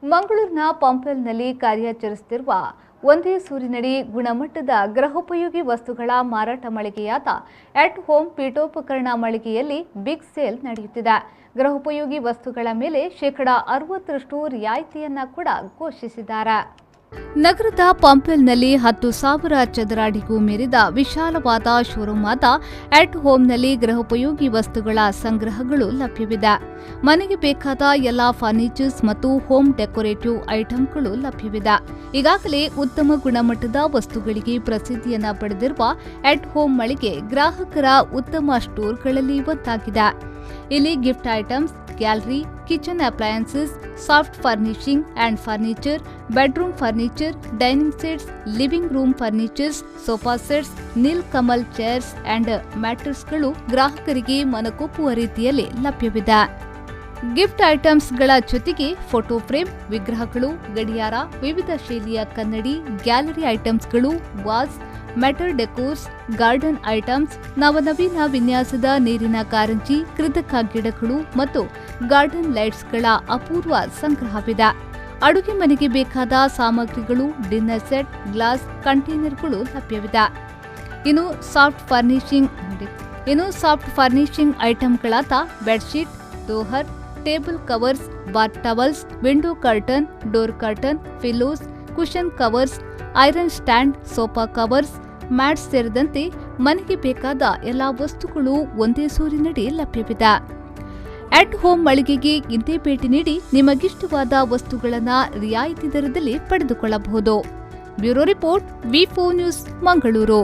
ಮಂಗಳೂರಿನ ಪಂಪೆಲ್ನಲ್ಲಿ ಕಾರ್ಯಾಚರಿಸುತ್ತಿರುವ ಒಂದೇ ಸೂರಿನಡಿ ಗುಣಮಟ್ಟದ ಗೃಹೋಪಯೋಗಿ ವಸ್ತುಗಳ ಮಾರಾಟ ಮಳಿಗೆಯಾದ ಅಟ್ ಹೋಮ್ ಪೀಠೋಪಕರಣ ಮಳಿಗೆಯಲ್ಲಿ ಬಿಗ್ ಸೇಲ್ ನಡೆಯುತ್ತಿದೆ. ಗೃಹೋಪಯೋಗಿ ವಸ್ತುಗಳ ಮೇಲೆ 60% ರಿಯಾಯಿತಿಯನ್ನ ಕೂಡ ಘೋಷಿಸಿದ್ದಾರೆ. ನಗರದ ಪಂಪೆಲ್ನಲ್ಲಿ 10,000 ಚದರ ಅಡಿಗೂ ಮೀರಿದ ವಿಶಾಲವಾದ ಶೋರೂಮ್ ಆದ ಅಟ್ ಹೋಮ್ನಲ್ಲಿ ಗೃಹೋಪಯೋಗಿ ವಸ್ತುಗಳ ಸಂಗ್ರಹಗಳು ಲಭ್ಯವಿದೆ. ಮನೆಗೆ ಬೇಕಾದ ಎಲ್ಲ ಫರ್ನಿಚರ್ಸ್ ಮತ್ತು ಹೋಮ್ ಡೆಕೋರೇಟಿವ್ ಐಟಂಗಳು ಲಭ್ಯವಿದೆ. ಈಗಾಗಲೇ ಉತ್ತಮ ಗುಣಮಟ್ಟದ ವಸ್ತುಗಳಿಗೆ ಪ್ರಸಿದ್ಧಿಯನ್ನ ಪಡೆದಿರುವ ಅಟ್ ಹೋಮ್ ಮಳಿಗೆ ಗ್ರಾಹಕರ ಉತ್ತಮ ಸ್ಟೋರ್ಗಳಲ್ಲಿ ಒಂದಾಗಿದೆ. ಇಲ್ಲಿ gift items, gallery, kitchen appliances, soft furnishing and furniture, bedroom furniture, dining sets, living room furnitures, sofa sets, Nilkamal chairs and ಮ್ಯಾಟ್ರೆಸ್ಗಳು ಗ್ರಾಹಕರಿಗೆ ಮನಕೊಪ್ಪುವ ರೀತಿಯಲ್ಲಿ ಲಭ್ಯವಿದೆ. ಗಿಫ್ಟ್ ಐಟಮ್ಸ್ಗಳ ಜೊತೆಗೆ ಫೋಟೋ ಫ್ರೇಮ್, ವಿಗ್ರಹಗಳು, ಗಡಿಯಾರ, ವಿವಿಧ ಶೈಲಿಯ ಕನ್ನಡಿ, ಗ್ಯಾಲರಿ ಐಟಮ್ಸ್ಗಳು, vase, metal decors, garden items, ನವನವೀನ ವಿನ್ಯಾಸದ ನೀರಿನ ಕಾರಂಜಿ, ಕೃತಕ ಗಿಡಗಳು ಮತ್ತು ಗಾರ್ಡನ್ ಲೈಟ್ಸ್ಗಳ ಅಪೂರ್ವ ಸಂಗ್ರಹವಿದೆ. ಅಡುಗೆ ಮನೆಗೆ ಬೇಕಾದ ಸಾಮಗ್ರಿಗಳು, ಡಿನ್ನರ್ ಸೆಟ್, ಗ್ಲಾಸ್ ಕಂಟೈನರ್ಗಳು ಲಭ್ಯವಿದೆ. ಇನ್ನು ಸಾಫ್ಟ್ ಫರ್ನಿಶಿಂಗ್ ಐಟಂಗಳಾದ bedsheet, dohar, table covers, bath towels, window curtain, door curtain, pillows, cushion covers, iron stand, sofa covers, mats ಸೇರಿದಂತೆ ಮನೆಗೆ ಬೇಕಾದ ಎಲ್ಲಾ ವಸ್ತುಗಳು ಒಂದೇ ಸೂರಿನಡಿ ಲಭ್ಯವಿದೆ. ಅಟ್ ಹೋಮ್ ಮಳಿಗೆಗೆ ಇಂದೇ ಭೇಟಿ ನೀಡಿ ನಿಮಗಿಷ್ಟವಾದ ವಸ್ತುಗಳನ್ನು ರಿಯಾಯಿತಿ ದರದಲ್ಲಿ ಪಡೆದುಕೊಳ್ಳಬಹುದು. ಬ್ಯೂರೋ ರಿಪೋರ್ಟ್, ವಿ4 ನ್ಯೂಸ್, ಮಂಗಳೂರು.